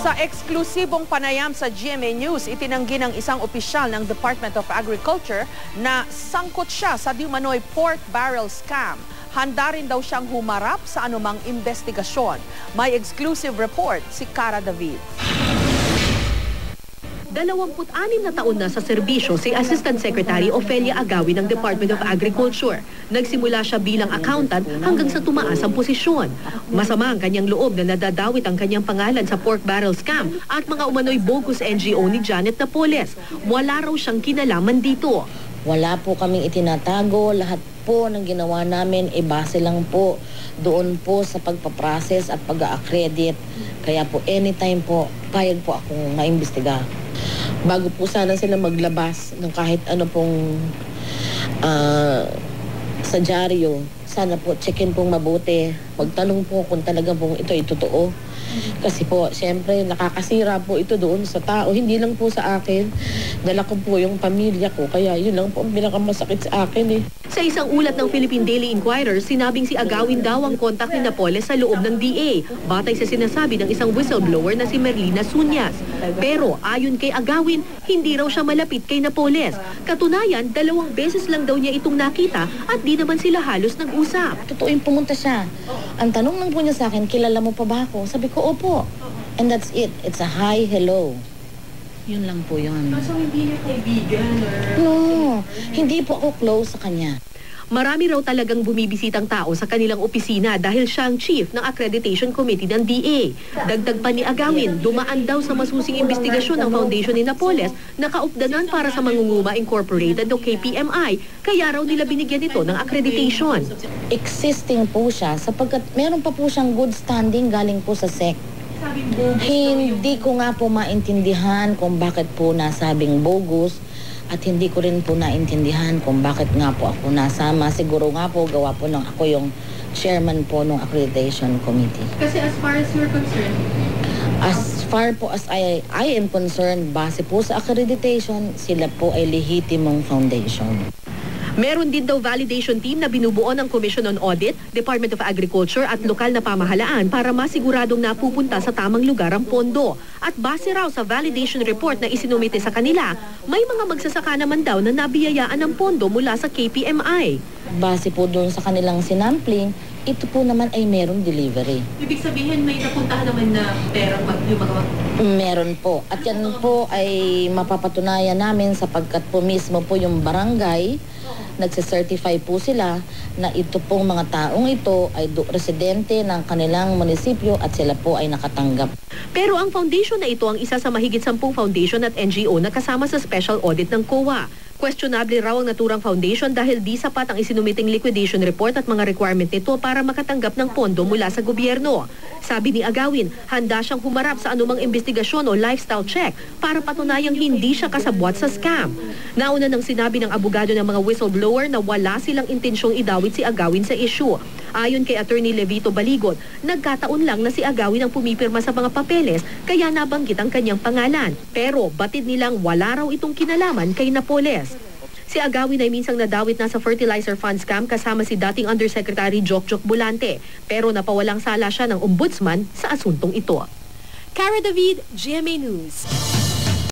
Sa eksklusibong panayam sa GMA News, itinanggi ng isang opisyal ng Department of Agriculture na sangkot siya sa diumanoy pork barrel scam. Handa rin daw siyang humarap sa anumang investigasyon. May exclusive report si Cara David. 26 na taon na sa serbisyo si Assistant Secretary Ofelia Agawi ng Department of Agriculture. Nagsimula siya bilang accountant hanggang sa tumaas ang posisyon. Masama ang kanyang loob na nadadawit ang kanyang pangalan sa pork barrel scam at mga umano'y bogus NGO ni Janet Napoles. Wala raw siyang kinalaman dito. Wala po kaming itinatago, lahat po ng ginawa namin base lang po doon po sa pagpaprocess at pag-accredit. Kaya po anytime po, payag po akong maimbestiga. Bago po sana sila maglabas ng kahit ano pong sa dyaryo, sana po checkin pong mabuti. Magtanong po kung talaga pong ito ay totoo. Kasi po, siyempre, nakakasira po ito doon sa tao. Hindi lang po sa akin. Dala ko po yung pamilya ko. Kaya yun lang po ang pinakamasakit sa akin . Sa isang ulat ng Philippine Daily Inquirer, sinabing si Agawin daw ang kontak ni Napoles sa loob ng DA, batay sa sinasabi ng isang whistleblower na si Merlina Sunyas. Pero ayon kay Agawin, hindi raw siya malapit kay Napoles. Katunayan, 2 beses lang daw niya itong nakita at di naman sila halos nag-usap. Totoo yung pumunta siya. Ang tanong lang po niya sa akin, kilala mo pa ba ako? Sabi ko, opo. And that's it. It's a hi, hello. Yun lang po yun. So hindi niya kaibigan or... No, hindi po ako close sa kanya. Marami raw talagang bumibisitang tao sa kanilang opisina dahil siya ang chief ng Accreditation Committee ng DA. Dagdag pa ni Agawin, dumaan daw sa masusing investigasyon ng Foundation ni Napoles na kaupdanan para sa Mangunguma Incorporated o KPMI, kaya raw nila binigyan ito ng accreditation. Existing po siya sapagkat meron pa po siyang good standing galing po sa SEC. Hindi ko nga po maintindihan kung bakit po nasabing bogus. At hindi ko rin po naintindihan kung bakit nga po ako nasama. Siguro nga po, gawa po ng ako yung chairman po ng Accreditation Committee. Kasi as far as you're concerned? As far po as I am concerned, base po sa accreditation, sila po ay lehitimong foundation. Meron din daw validation team na binubuo ng Commission on Audit, Department of Agriculture at lokal na pamahalaan para masiguradong napupunta sa tamang lugar ang pondo. At base raw sa validation report na isinumite sa kanila, may mga magsasaka naman daw na nabiyayaan ng pondo mula sa KPMI. Base po doon sa kanilang sinampling, ito po naman ay merong delivery. Ibig sabihin may napuntahan naman na perang Meron po. At yan po ay mapapatunayan namin sapagkat po mismo po yung barangay, nagsicertify po sila na ito pong mga taong ito ay residente ng kanilang munisipyo at sila po ay nakatanggap. Pero ang foundation na ito ang isa sa mahigit 10 foundation at NGO na kasama sa special audit ng COA. Questionable raw ang naturang foundation dahil di sapat ang isinumiting liquidation report at mga requirement nito para makatanggap ng pondo mula sa gobyerno. Sabi ni Agawin, handa siyang humarap sa anumang investigasyon o lifestyle check para patunayang hindi siya kasabwat sa scam. Nauna nang sinabi ng abogado ng mga whistleblower na wala silang intensyong idawit si Agawin sa issue. Ayon kay Attorney Levito Baligot, nagkataon lang na si Agawin ang pumipirma sa mga papeles kaya nabanggit ang kanyang pangalan. Pero batid nilang wala raw itong kinalaman kay Napoles. Si Agawin ay minsang nadawit na sa fertilizer fund scam kasama si dating Undersecretary Jokjok Bulante. Pero napawalang sala siya ng ombudsman sa asuntong ito. Cara David, GMA News.